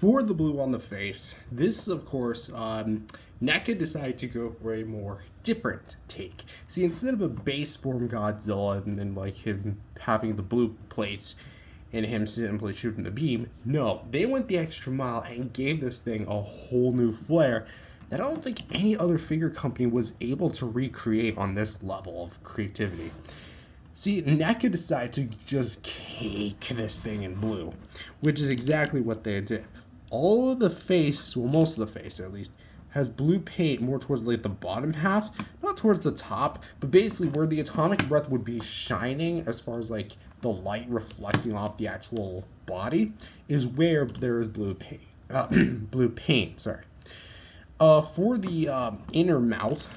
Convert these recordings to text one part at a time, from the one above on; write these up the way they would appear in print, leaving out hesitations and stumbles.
for the blue on the face, this, of course, NECA decided to go for a more different take. See, instead of a base form Godzilla and then like him having the blue plates and him simply shooting the beam, no, they went the extra mile and gave this thing a whole new flair that I don't think any other figure company was able to recreate on this level of creativity. See, NECA decided to just cake this thing in blue, which is exactly what they did. All of the face, well, most of the face at least, has blue paint more towards like the bottom half, not towards the top, but basically where the atomic breath would be shining as far as like the light reflecting off the actual body is where there is blue paint. Blue paint, sorry. For the inner mouth,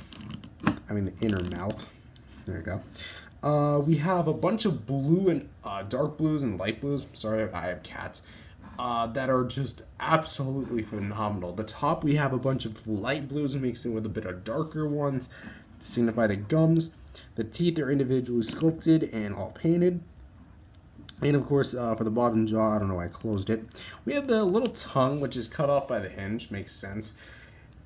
there you go. We have a bunch of blue and dark blues and light blues. Sorry, I have cats. That are just absolutely phenomenal. The top, we have a bunch of light blues mixed in with a bit of darker ones, signify the gums. The teeth are individually sculpted and all painted. And of course, for the bottom jaw, I don't know why I closed it. We have the little tongue, which is cut off by the hinge, makes sense.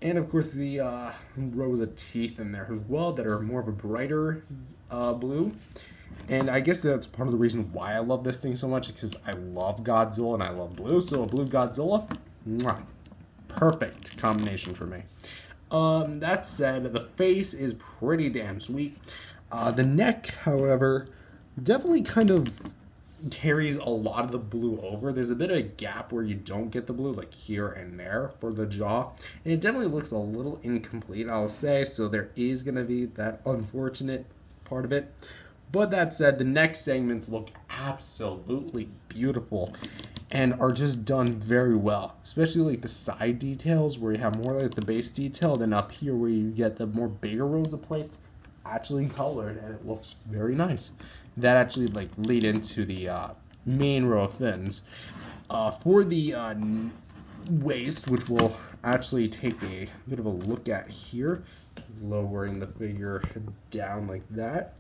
And of course, the rows of teeth in there as well that are more of a brighter blue. And I guess that's part of the reason why I love this thing so much, because I love Godzilla and I love blue. So a blue Godzilla, mwah, perfect combination for me. That said, the face is pretty damn sweet. The neck, however, definitely kind of carries a lot of the blue over. There's a bit of a gap where you don't get the blue, like here and there for the jaw. And it definitely looks a little incomplete, I'll say. So there is going to be that unfortunate part of it. But that said, the neck segments look absolutely beautiful and are just done very well. Especially like the side details where you have more like the base detail than up here where you get the more bigger rows of plates actually colored, and it looks very nice. That actually like lead into the main row of fins. For the waist, which we'll actually take a bit of a look at here, lowering the figure down like that.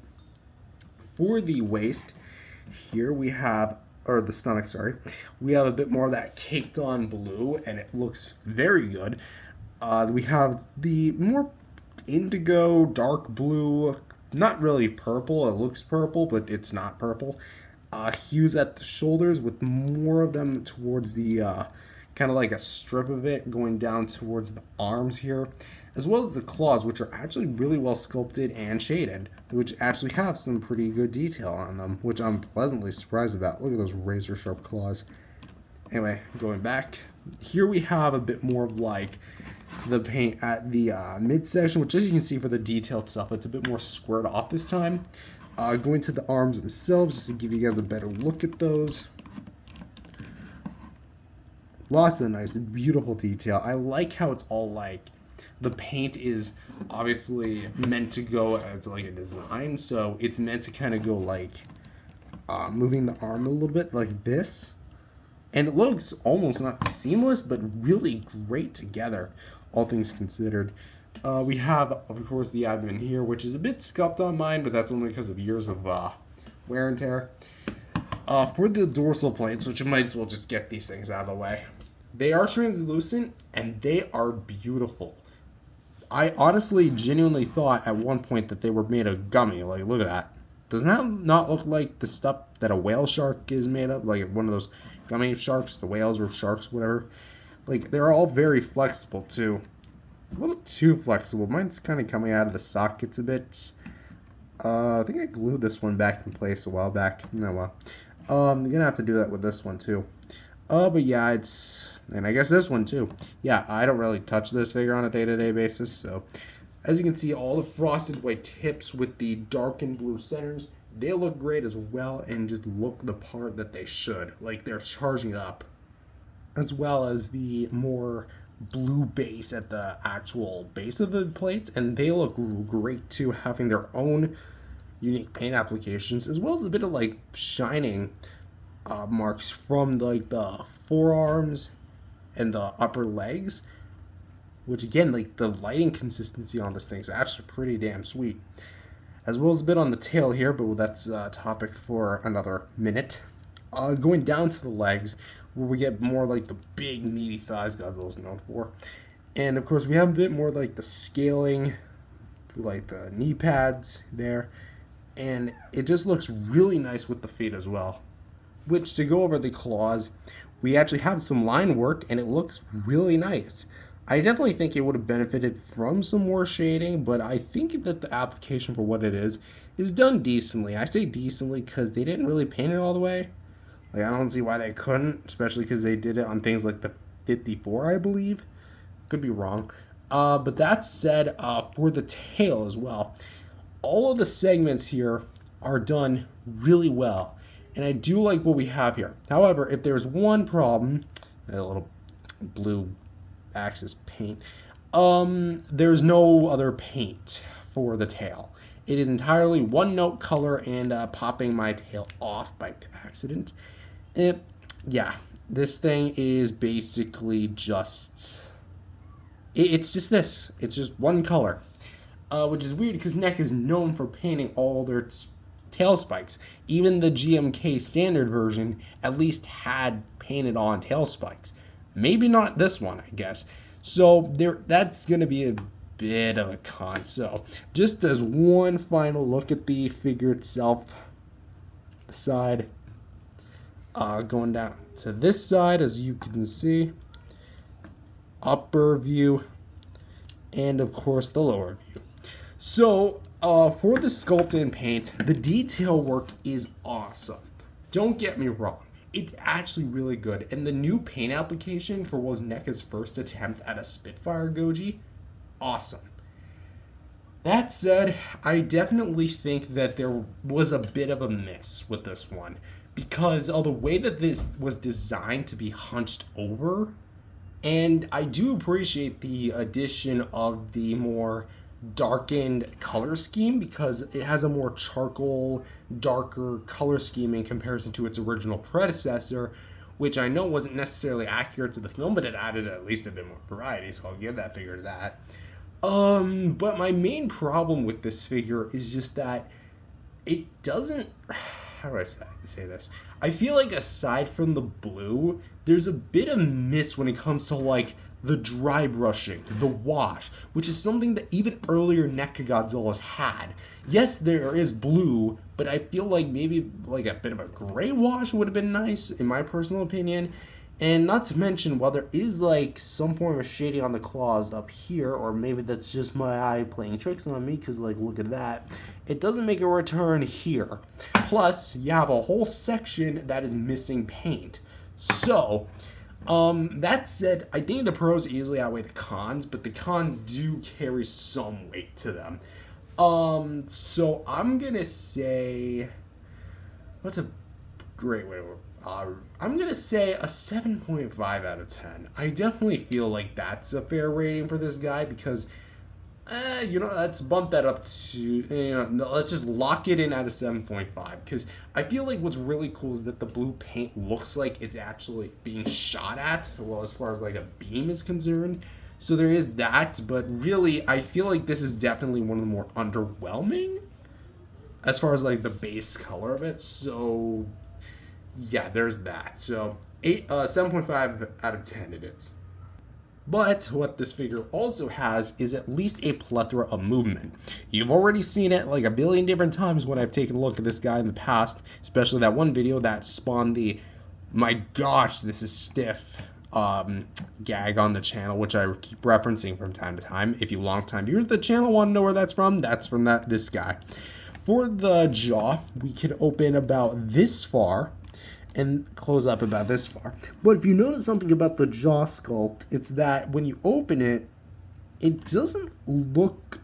For the waist, here we have, or the stomach, sorry, we have a bit more of that caked on blue, and it looks very good. We have the more indigo, dark blue, not really purple, it looks purple, but it's not purple. Hues at the shoulders with more of them towards the, kind of like a strip of it going down towards the arms here, as well as the claws, which are actually really well sculpted and shaded, which actually have some pretty good detail on them, which I'm pleasantly surprised about. Look at those razor sharp claws. Anyway, going back, here we have a bit more of like the paint at the midsection, which as you can see for the detailed stuff, it's a bit more squared off this time. Going to the arms themselves, just to give you guys a better look at those. Lots of nice, beautiful detail. I like how it's all like, the paint is obviously meant to go as like a design, so it's meant to kind of go like moving the arm a little bit like this. And it looks almost not seamless, but really great together, all things considered. We have, of course, the abdomen here, which is a bit scuffed on mine, but that's only because of years of wear and tear. For the dorsal plates, which you might as well just get these things out of the way. They are translucent, and they are beautiful. I honestly, genuinely thought at one point that they were made of gummy. Like, look at that. Doesn't that not look like the stuff that a whale shark is made of? Like one of those gummy sharks, the whales or sharks, whatever. Like, they're all very flexible, too. A little too flexible. Mine's kind of coming out of the sockets a bit. I think I glued this one back in place a while back. No, well. I'm going to have to do that with this one, too. But yeah, and I guess this one too. Yeah, I don't really touch this figure on a day-to-day basis, so as you can see, all the frosted white tips with the darkened blue centers, they look great as well and just look the part that they should, like they're charging up, as well as the more blue base at the actual base of the plates, and they look great too, having their own unique paint applications, as well as a bit of like shining marks from like the forearms and the upper legs, which again, like the lighting consistency on this thing is actually pretty damn sweet, as well as a bit on the tail here, but that's a topic for another minute. Going down to the legs, where we get more like the big meaty thighs Godzilla's known for. And of course we have a bit more like the scaling, like the knee pads there. And it just looks really nice with the feet as well. Which, to go over the claws, we actually have some line work and it looks really nice. I definitely think it would have benefited from some more shading, but I think that the application for what it is done decently. I say decently because they didn't really paint it all the way. Like, I don't see why they couldn't, especially because they did it on things like the 54, I believe. Could be wrong. But that said, for the tail as well, all of the segments here are done really well. And I do like what we have here. However, if there's one problem, a little blue axis paint, there's no other paint for the tail. It is entirely one note color, and popping my tail off by accident. Yeah, this thing is basically just, it's just this. It's just one color, which is weird because NECA is known for painting all their tail spikes. Even the G.M.K standard version at least had painted on tail spikes. Maybe not this one, I guess. So that's going to be a bit of a con. So just as one final look at the figure itself, the side, going down to this side, as you can see, upper view, and of course the lower view. So for the sculpt and paint, the detail work is awesome. Don't get me wrong. It's actually really good. And the new paint application for what was NECA's first attempt at a Spitfire Goji, awesome. That said, I definitely think that there was a bit of a miss with this one, because of the way that this was designed to be hunched over. And I do appreciate the addition of the more darkened color scheme, because it has a more charcoal, darker color scheme in comparison to its original predecessor, which I know wasn't necessarily accurate to the film, but it added at least a bit more variety, so I'll give that figure that. But my main problem with this figure is just that it doesn't, how do I say this? I feel like aside from the blue, there's a bit of miss when it comes to like the dry brushing, the wash, which is something that even earlier NECA Godzillas had. Yes, there is blue, but I feel like maybe like a bit of a gray wash would have been nice, in my personal opinion. And not to mention, while there is like some form of shading on the claws up here, or maybe that's just my eye playing tricks on me, because like, look at that, it doesn't make a return here. Plus, you have a whole section that is missing paint. So, that said, I think the pros easily outweigh the cons, but the cons do carry some weight to them. So I'm gonna say, what's a great way to I'm gonna say a 7.5 out of 10. I definitely feel like that's a fair rating for this guy, because let's bump that up to, let's just lock it in at a 7.5, because I feel like what's really cool is that the blue paint looks like it's actually being shot at, well, as far as like a beam is concerned. So there is that, but really, I feel like this is definitely one of the more underwhelming as far as like the base color of it. So yeah, there's that. So 7.5 out of 10 it is. But what this figure also has is at least a plethora of movement. You've already seen it like a billion different times when I've taken a look at this guy in the past, especially that one video that spawned the, my gosh, this is stiff gag on the channel, which I keep referencing from time to time. If you long-time viewers of the channel want to know where that's from this guy. For the jaw, we can open about this far and close up about this far. But if you notice something about the jaw sculpt, it's that when you open it, it doesn't look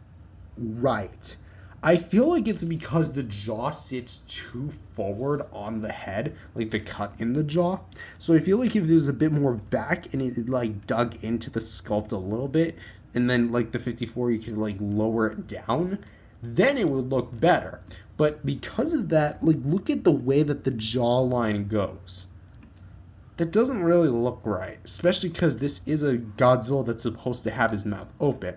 right. I feel like it's because the jaw sits too forward on the head, like the cut in the jaw. So I feel like if there's a bit more back and it like dug into the sculpt a little bit, and then like the 54 you can like lower it down, then it would look better. But because of that, like, look at the way that the jawline goes. That doesn't really look right, especially because this is a Godzilla that's supposed to have his mouth open.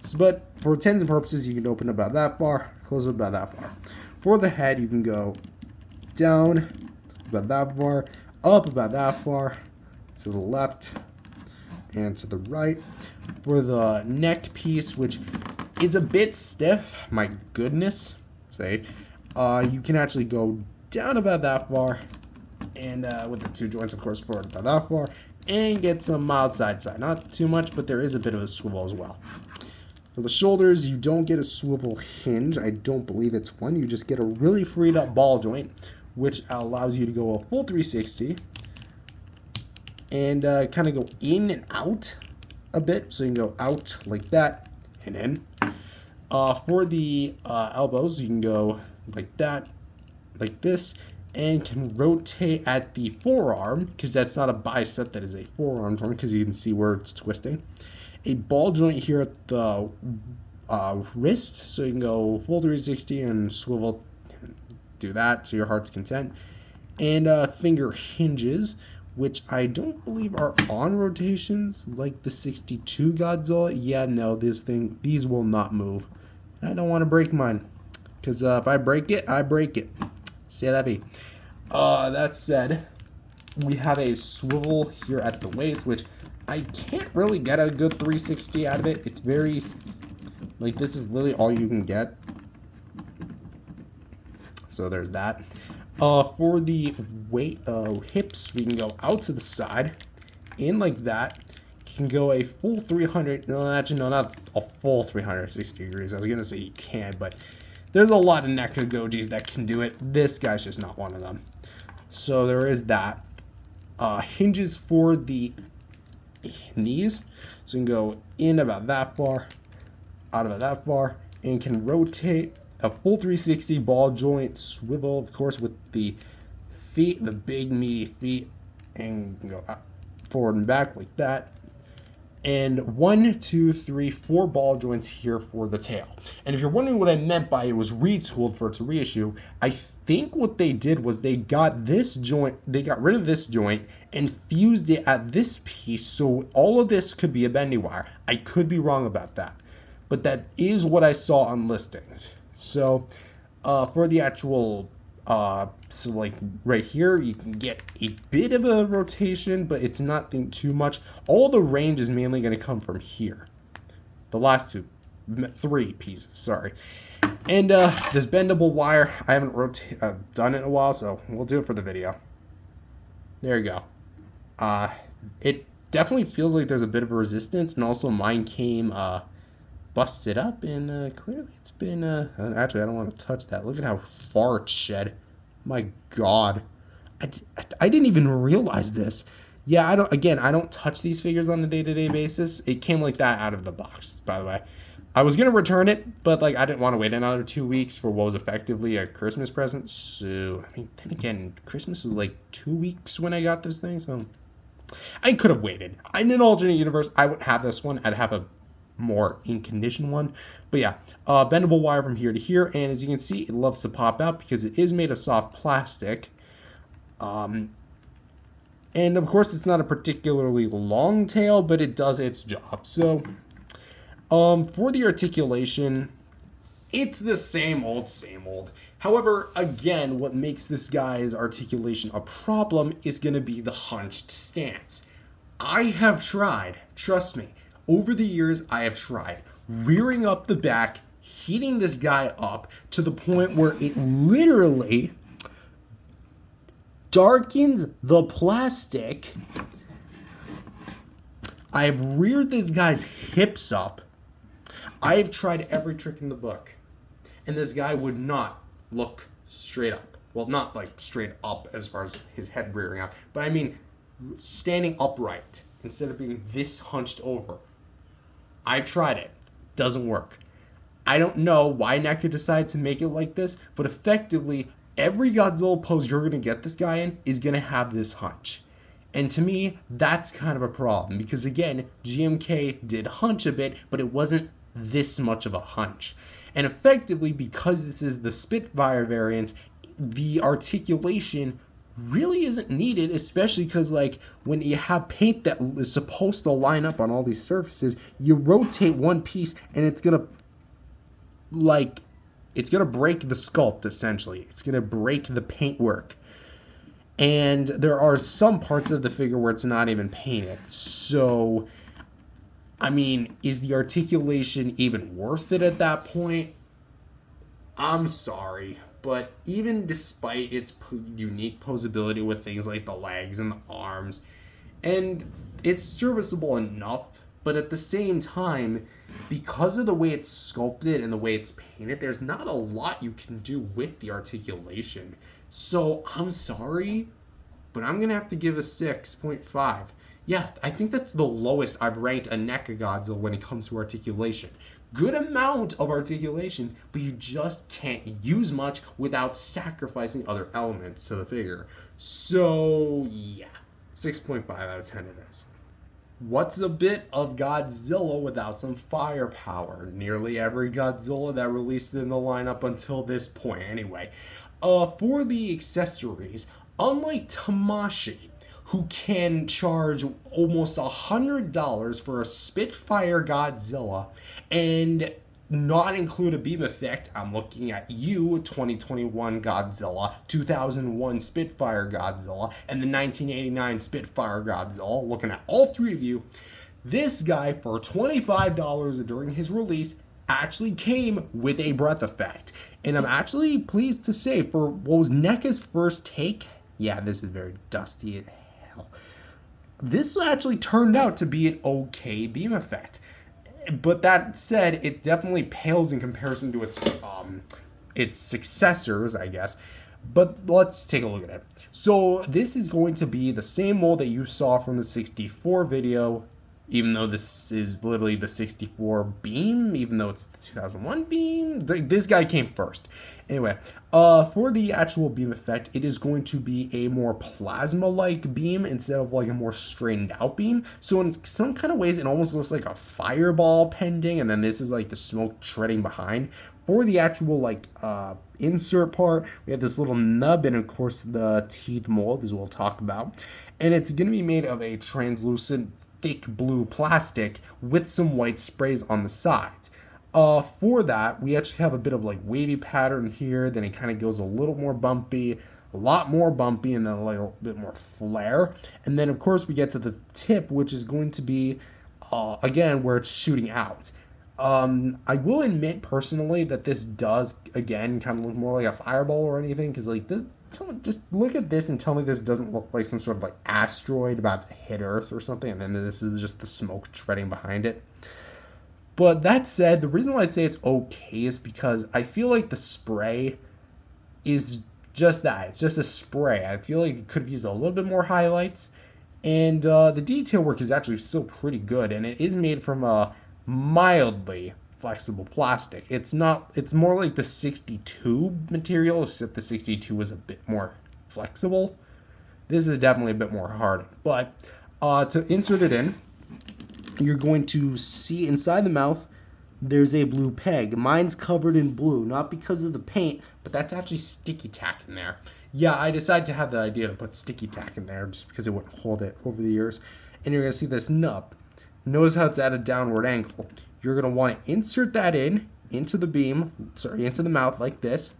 So, but for intents and purposes, you can open about that far, close it about that far. For the head, you can go down about that far. up about that far, to the left, and to the right. For the neck piece, which is a bit stiff, my goodness, you can actually go down about that far, and with the two joints, of course, forward about that far, and get some mild side. Not too much, but there is a bit of a swivel as well. For the shoulders, you don't get a swivel hinge. I don't believe it's one. You just get a really freed up ball joint, which allows you to go a full 360 and kind of go in and out a bit. So you can go out like that and in. For the elbows, you can go like that, like this, and can rotate at the forearm, because that's not a bicep, that is a forearm joint, because you can see where it's twisting. A ball joint here at the wrist, so you can go full 360 and swivel, do that to your heart's content. And finger hinges, which I don't believe are on rotations like the 62 Godzilla. Yeah, no, these will not move. I don't want to break mine, because if I break it, I break it. C'est la vie. That said, we have a swivel here at the waist, which I can't really get a good 360 out of it. It's very, like, this is literally all you can get. So there's that. For the weight hips, we can go out to the side, in like that. Can go a full 300, no, actually, no, not a full 360 degrees. I was going to say you can, but there's a lot of NECA Gojis that can do it. This guy's just not one of them. So there is that. Hinges for the knees, so you can go in about that far, out about that far, and can rotate a full 360 ball joint swivel, of course, with the feet, the big meaty feet, and go forward and back like that. And 1, 2, 3, 4 ball joints here for the tail. And if you're wondering what I meant by it was retooled for its reissue, I think what they did was they got this joint, they got rid of this joint and fused it at this piece, so all of this could be a bendy wire. I could be wrong about that, but that is what I saw on listings. So for the actual so like right here, you can get a bit of a rotation, but it's not too much. All the range is mainly going to come from here. The last three pieces, sorry. And this bendable wire, I haven't done it in a while, so we'll do it for the video. There you go. It definitely feels like there's a bit of a resistance, and also mine came busted up, and clearly it's been actually, I don't want to touch that. Look at how far it's shed. My god, I didn't even realize this. Yeah, I don't touch these figures on a day-to-day basis. It came like that out of the box, by the way. I was gonna return it, but like I didn't want to wait another 2 weeks for what was effectively a Christmas present. So I mean, then again, Christmas is like 2 weeks when I got this thing, so I could have waited. In an alternate universe, I wouldn't have this one. I'd have a more in condition one. But yeah, bendable wire from here to here, and as you can see, it loves to pop out because it is made of soft plastic. And of course, it's not a particularly long tail, but it does its job. So for the articulation, it's the same old, same old. However, again, what makes this guy's articulation a problem is going to be the hunched stance. I have tried, trust me, over the years, I have tried rearing up the back, heating this guy up to the point where it literally darkens the plastic. I have reared this guy's hips up. I have tried every trick in the book, and this guy would not look straight up. Well, not like straight up as far as his head rearing up, but I mean standing upright instead of being this hunched over. I tried it. Doesn't work. I don't know why NECA decided to make it like this, but effectively, every Godzilla pose you're going to get this guy in is going to have this hunch. And to me, that's kind of a problem, because again, G.M.K. did hunch a bit, but it wasn't this much of a hunch. And effectively, because this is the Spitfire variant, the articulation really isn't needed, especially because like when you have paint that is supposed to line up on all these surfaces, you rotate one piece and it's gonna break the sculpt. Essentially, it's gonna break the paintwork. And there are some parts of the figure where it's not even painted. So, I mean, is the articulation even worth it at that point? I'm sorry, but even despite its unique posability with things like the legs and the arms, and it's serviceable enough, but at the same time, because of the way it's sculpted and the way it's painted, there's not a lot you can do with the articulation. So I'm sorry, but I'm gonna have to give a 6.5. Yeah, I think that's the lowest I've ranked a NECA Godzilla when it comes to articulation. Good amount of articulation, but you just can't use much without sacrificing other elements to the figure. So, yeah, 6.5 out of 10 it is. What's a bit of Godzilla without some firepower? Nearly every Godzilla that released in the lineup until this point, anyway. For the accessories, unlike Tamashi, who can charge almost $100 for a Spitfire Godzilla and not include a beam effect, I'm looking at you, 2021 Godzilla, 2001 Spitfire Godzilla, and the 1989 Spitfire Godzilla, looking at all three of you, this guy, for $25 during his release, actually came with a breath effect. And I'm actually pleased to say, for what was NECA's first take, yeah, this is very dusty as hell, this actually turned out to be an okay beam effect. But that said, it definitely pales in comparison to its successors, I guess. But let's take a look at it. So this is going to be the same mold that you saw from the 64 video, even though this is literally the 64 beam, even though it's the 2001 beam. This guy came first. Anyway, for the actual beam effect, it is going to be a more plasma-like beam instead of like a more straightened out beam. So in some kind of ways, it almost looks like a fireball pending, and then this is like the smoke treading behind. For the actual like insert part, we have this little nub and of course the teeth mold, as we'll talk about. And it's going to be made of a translucent thick blue plastic with some white sprays on the sides. For that, we actually have a bit of like wavy pattern here, then it kind of goes a little more bumpy, a lot more bumpy, and then a little bit more flare. And then of course we get to the tip, which is going to be, again, where it's shooting out. I will admit personally that this does, again, kind of look more like a fireball or anything, because like this, just look at this and tell me this doesn't look like some sort of like asteroid about to hit Earth or something, and then this is just the smoke treading behind it. But that said, the reason why I'd say it's okay is because I feel like the spray is just that. It's just a spray. I feel like it could have used a little bit more highlights. And the detail work is actually still pretty good. And it is made from a mildly flexible plastic. It's more like the 62 material, except the 62 was a bit more flexible. This is definitely a bit more hardened. But to insert it in, you're going to see inside the mouth, there's a blue peg. Mine's covered in blue, not because of the paint, but that's actually sticky tack in there. Yeah, I decided to have the idea to put sticky tack in there just because it wouldn't hold it over the years. And you're going to see this nub. Notice how it's at a downward angle. You're going to want to insert that into the into the mouth like this.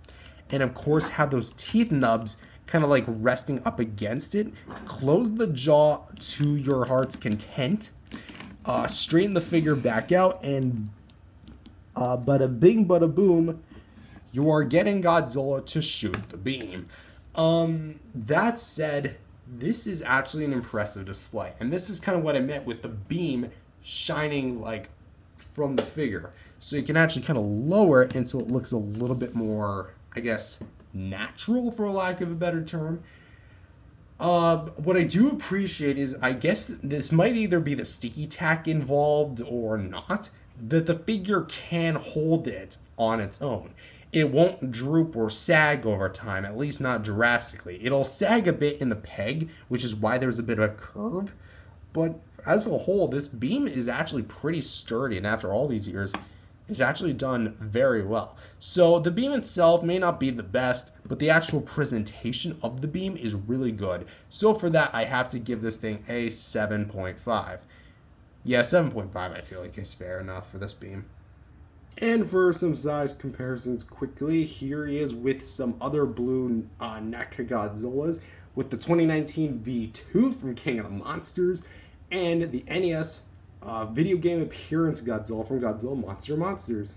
And of course have those teeth nubs kind of like resting up against it. Close the jaw to your heart's content. Straighten the figure back out, and bada bing, bada boom, you are getting Godzilla to shoot the beam. That said, this is actually an impressive display, and this is kind of what I meant with the beam shining like from the figure. So you can actually kind of lower it, and so it looks a little bit more, I guess, natural, for lack of a better term. What I do appreciate is, I guess this might either be the sticky tack involved or not, that the figure can hold it on its own. It won't droop or sag over time, at least not drastically. It'll sag a bit in the peg, which is why there's a bit of a curve. But as a whole, this beam is actually pretty sturdy, and after all these years, it's actually done very well. So the beam itself may not be the best, but the actual presentation of the beam is really good. So for that, I have to give this thing a 7.5. Yeah, 7.5 I feel like is fair enough for this beam. And for some size comparisons quickly, here he is with some other blue NECA Godzillas. with the 2019 V2 from King of the Monsters, and the NES video game appearance Godzilla from Godzilla Monsters.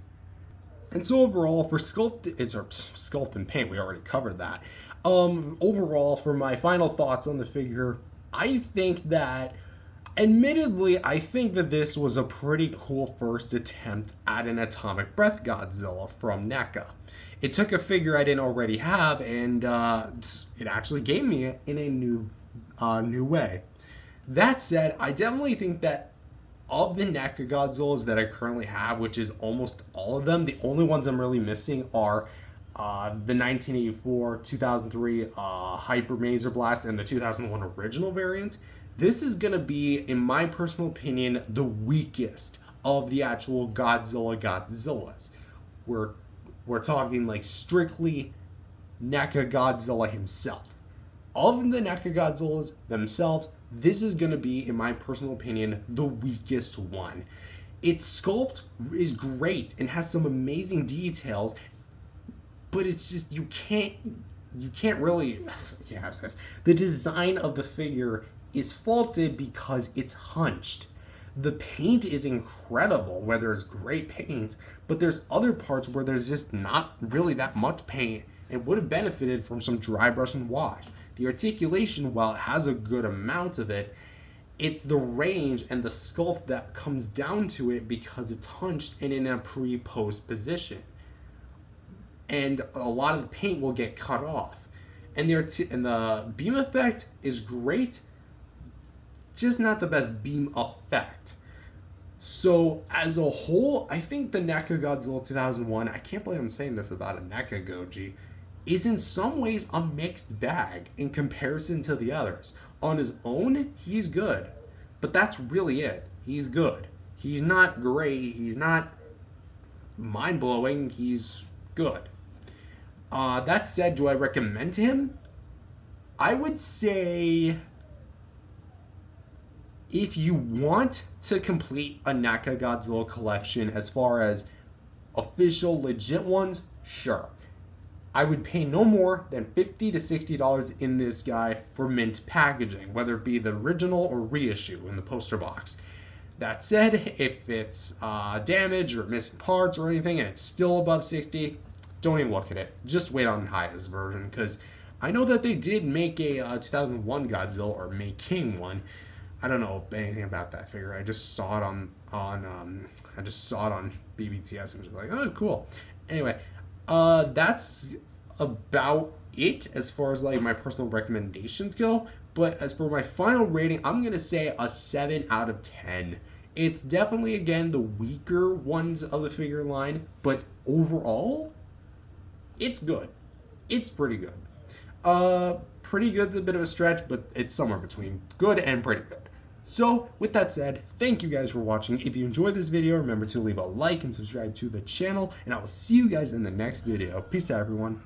And so overall, for sculpt and paint, we already covered that. Overall, for my final thoughts on the figure, I think that, admittedly, I think that this was a pretty cool first attempt at an atomic breath Godzilla from NECA. It took a figure I didn't already have, and it actually gave me it in a new way. That said, I definitely think that of the NECA Godzillas that I currently have, which is almost all of them, the only ones I'm really missing are the 1984, 2003 Hyper Maser Blast, and the 2001 original variant. This is going to be, in my personal opinion, the weakest of the actual Godzillas. We're talking like strictly NECA Godzilla himself. Of the NECA Godzillas themselves, this is going to be, in my personal opinion, the weakest one. Its sculpt is great and has some amazing details, but it's just, you can't really, the design of the figure is faulted because it's hunched. The paint is incredible, where there's great paint, but there's other parts where there's just not really that much paint. It would have benefited from some dry brush and wash. The articulation, while it has a good amount of it, it's the range and the sculpt that comes down to it because it's hunched and in a pre-post position. And a lot of the paint will get cut off. And the beam effect is great, just not the best beam effect. So as a whole, I think the NECA Godzilla 2001, I can't believe I'm saying this about a NECA Goji, is in some ways a mixed bag in comparison to the others. On his own, he's good, but that's really it. He's good. He's not great. He's not mind-blowing. He's good. That said, do I recommend him? I would say, if you want to complete a NECA Godzilla collection as far as official, legit ones, sure. I would pay no more than $50 to $60 in this guy for mint packaging, whether it be the original or reissue in the poster box. That said, if it's damaged or missing parts or anything and it's still above $60, don't even look at it. Just wait on the highest version, because I know that they did make a 2001 Godzilla, or May King one. I don't know anything about that figure. I just saw it on BBTS and was like, oh, cool. Anyway, that's about it as far as like my personal recommendations go. But as for my final rating, I'm gonna say a 7 out of 10. It's definitely, again, the weaker ones of the figure line, but overall, it's good. It's pretty good. Pretty good's a bit of a stretch, but it's somewhere between good and pretty good. So, with that said, thank you guys for watching. If you enjoyed this video, remember to leave a like and subscribe to the channel, and I will see you guys in the next video. Peace out, everyone.